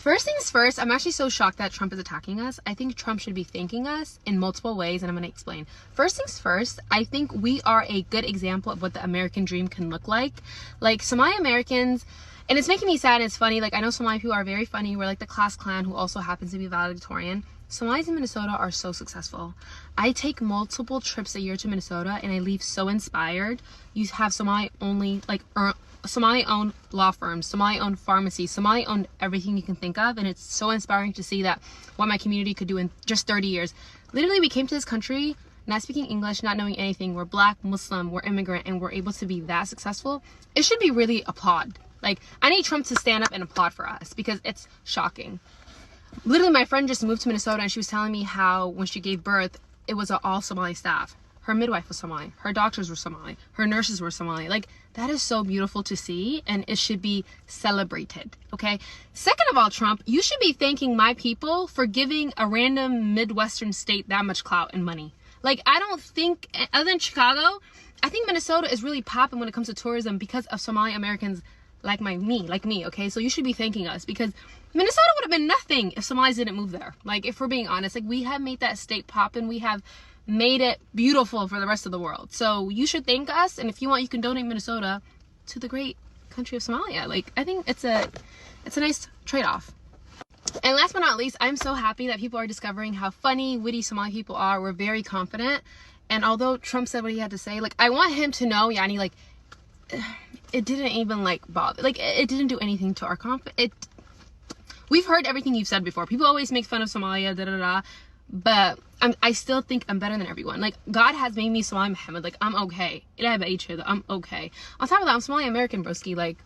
First things first, I'm actually so shocked that Trump is attacking us. I think Trump should be thanking us in multiple ways, and I'm going to explain. First things first, I think we are a good example of what the American dream can look like. Like, Somali Americans, and it's making me sad and it's funny. Like, I know Somali people are very funny. We're like the class clan who also happens to be valedictorian. Somalis in Minnesota are so successful. I take multiple trips a year to Minnesota, and I leave so inspired. You have Somali-only, Somali-owned law firms, Somali-owned pharmacies, Somali-owned everything you can think of, and it's so inspiring to see that what my community could do in just 30 years. Literally, we came to this country not speaking English, not knowing anything. We're Black, Muslim, we're immigrant, and we're able to be that successful. It should be really applauded. Like, I need Trump to stand up and applaud for us because it's shocking. Literally, my friend just moved to Minnesota, and she was telling me how when she gave birth, it was an all Somali staff. Her midwife was Somali. Her doctors were Somali. Her nurses were Somali. Like, that is so beautiful to see, and it should be celebrated, okay? Second of all, Trump, you should be thanking my people for giving a random Midwestern state that much clout and money. Like, I don't think, other than Chicago, I think Minnesota is really popping when it comes to tourism because of Somali Americans like me, okay? So you should be thanking us because Minnesota would have been nothing if Somalis didn't move there. Like, if we're being honest, like, we have made that state pop, and we have made it beautiful for the rest of the world. So you should thank us, and if you want, you can donate Minnesota to the great country of Somalia. Like, I think it's a nice trade-off. And last but not least, I'm so happy that people are discovering how funny, witty Somali people are. We're very confident, and although Trump said what he had to say, like, I want him to know, Yani, like, it didn't even, like, bother, like, it didn't do anything to our confidence. We've heard everything you've said before. People always make fun of Somalia, but I still think I'm better than everyone. Like, God has made me Somali Muhammad. Like, I'm okay. I'm okay. On top of that, I'm Somali American, broski. Like,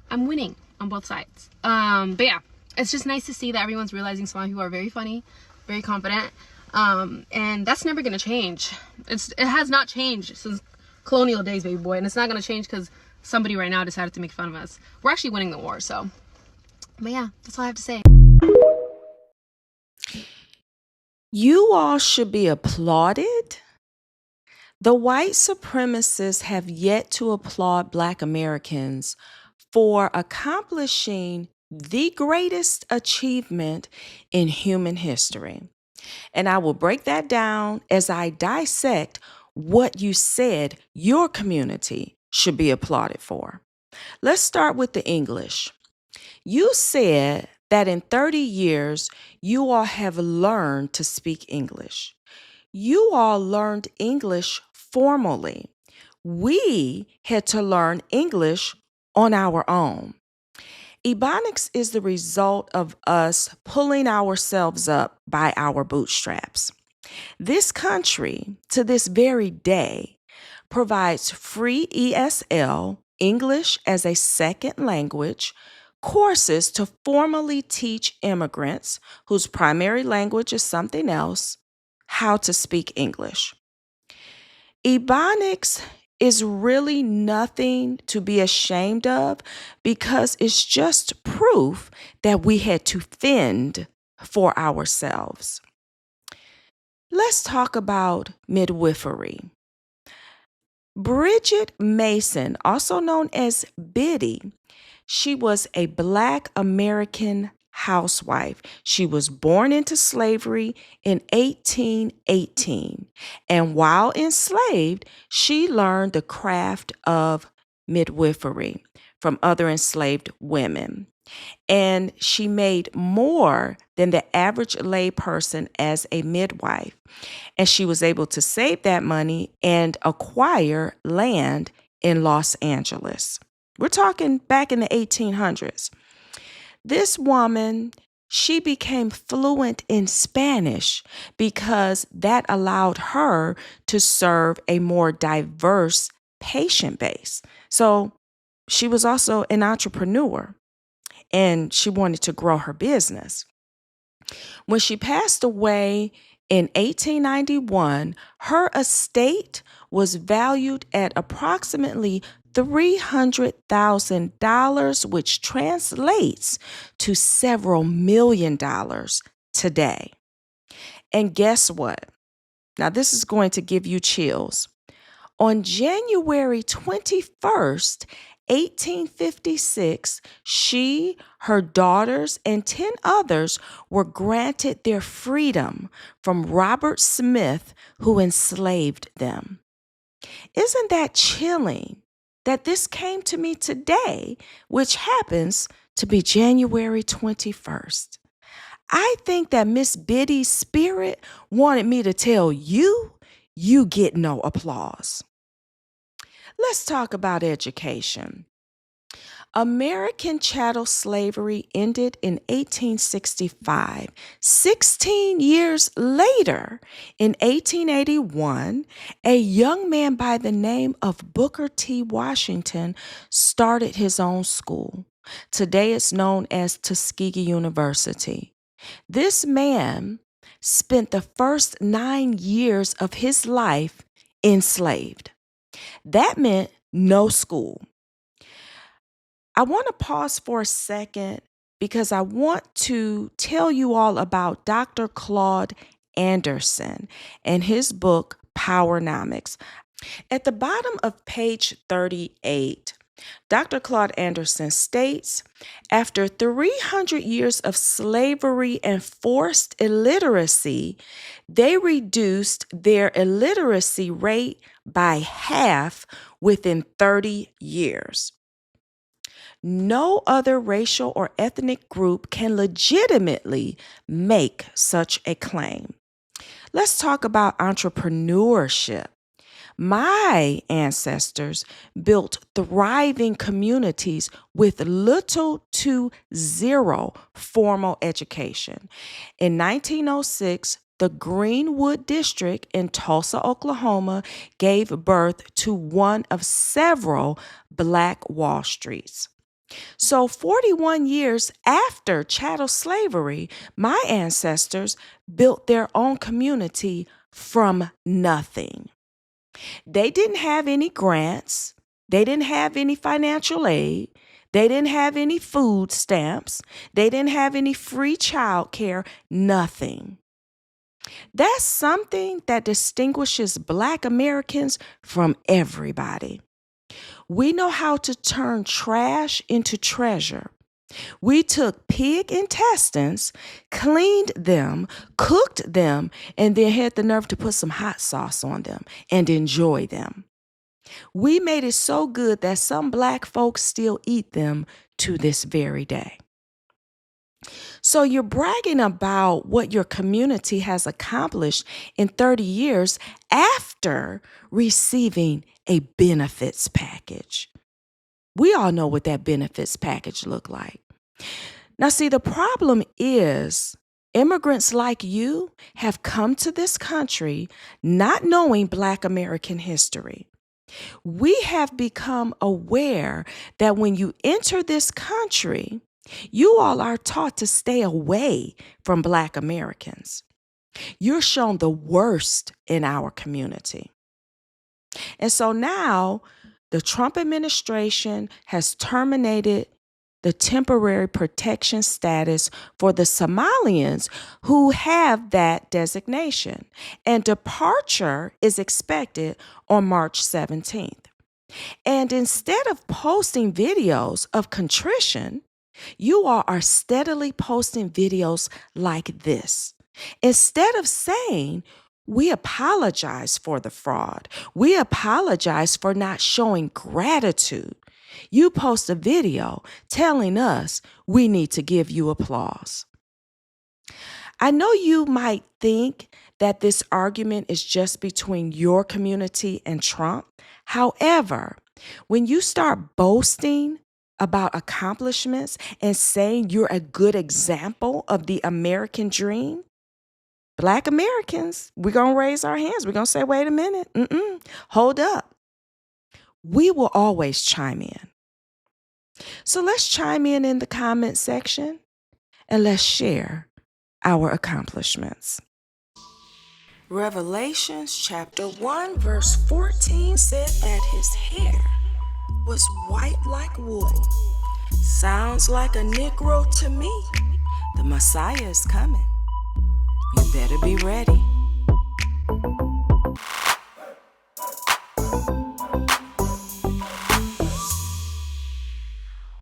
I'm winning on both sides. But yeah, it's just nice to see that everyone's realizing Somali people are very funny, very confident, and that's never gonna change. It has not changed since colonial days, baby boy, and it's not gonna change because somebody right now decided to make fun of us. We're actually winning the war, so. But yeah, that's all I have to say. You all should be applauded. The white supremacists have yet to applaud Black Americans for accomplishing the greatest achievement in human history. And I will break that down as I dissect what you said your community should be applauded for. Let's start with the English. You said that in 30 years, you all have learned to speak English. You all learned English formally. We had to learn English on our own. Ebonics is the result of us pulling ourselves up by our bootstraps. This country, to this very day, provides free ESL, English as a second language, courses to formally teach immigrants whose primary language is something else how to speak English. Ebonics is really nothing to be ashamed of because it's just proof that we had to fend for ourselves. Let's talk about midwifery. Bridget Mason, also known as Biddy, she was a Black American housewife. She was born into slavery in 1818. And while enslaved, she learned the craft of midwifery from other enslaved women. And she made more than the average lay person as a midwife. And she was able to save that money and acquire land in Los Angeles. We're talking back in the 1800s. This woman, she became fluent in Spanish because that allowed her to serve a more diverse patient base. So she was also an entrepreneur, and she wanted to grow her business. When she passed away in 1891, her estate was valued at approximately $300,000, which translates to several million dollars today. And guess what? Now, this is going to give you chills. On January 21st, 1856, she, her daughters, and 10 others were granted their freedom from Robert Smith, who enslaved them. Isn't that chilling that this came to me today, which happens to be January 21st? I think that Miss Biddy's spirit wanted me to tell you, you get no applause. Let's talk about education. American chattel slavery ended in 1865. 16 years later, in 1881, a young man by the name of Booker T. Washington started his own school. Today it's known as Tuskegee University. This man spent the first 9 years of his life enslaved. That meant no school. I want to pause for a second because I want to tell you all about Dr. Claude Anderson and his book, Powernomics. At the bottom of page 38, Dr. Claude Anderson states, after 300 years of slavery and forced illiteracy, they reduced their illiteracy rate by half within 30 years. No other racial or ethnic group can legitimately make such a claim. Let's talk about entrepreneurship. My ancestors built thriving communities with little to zero formal education. In 1906, the Greenwood District in Tulsa, Oklahoma, gave birth to one of several Black Wall Streets. So 41 years after chattel slavery, my ancestors built their own community from nothing. They didn't have any grants. They didn't have any financial aid. They didn't have any food stamps. They didn't have any free child care, nothing. That's something that distinguishes Black Americans from everybody. We know how to turn trash into treasure. We took pig intestines, cleaned them, cooked them, and then had the nerve to put some hot sauce on them and enjoy them. We made it so good that some Black folks still eat them to this very day. So you're bragging about what your community has accomplished in 30 years after receiving a benefits package. We all know what that benefits package looked like. Now, see, the problem is immigrants like you have come to this country not knowing Black American history. We have become aware that when you enter this country, you all are taught to stay away from Black Americans. You're shown the worst in our community. And so now the Trump administration has terminated the temporary protection status for the Somalians who have that designation, and departure is expected on March 17th. And instead of posting videos of contrition, you all are steadily posting videos like this. Instead of saying, we apologize for the fraud, we apologize for not showing gratitude, you post a video telling us we need to give you applause. I know you might think that this argument is just between your community and Trump. However, when you start boasting about accomplishments and saying you're a good example of the American dream, Black Americans, we're going to raise our hands. We're going to say, wait a minute. Hold up. We will always chime in. So let's chime in the comment section and let's share our accomplishments. Revelations chapter 1 verse 14 said that his hair was white like wool. Sounds like a Negro to me. The Messiah is coming. You better be ready.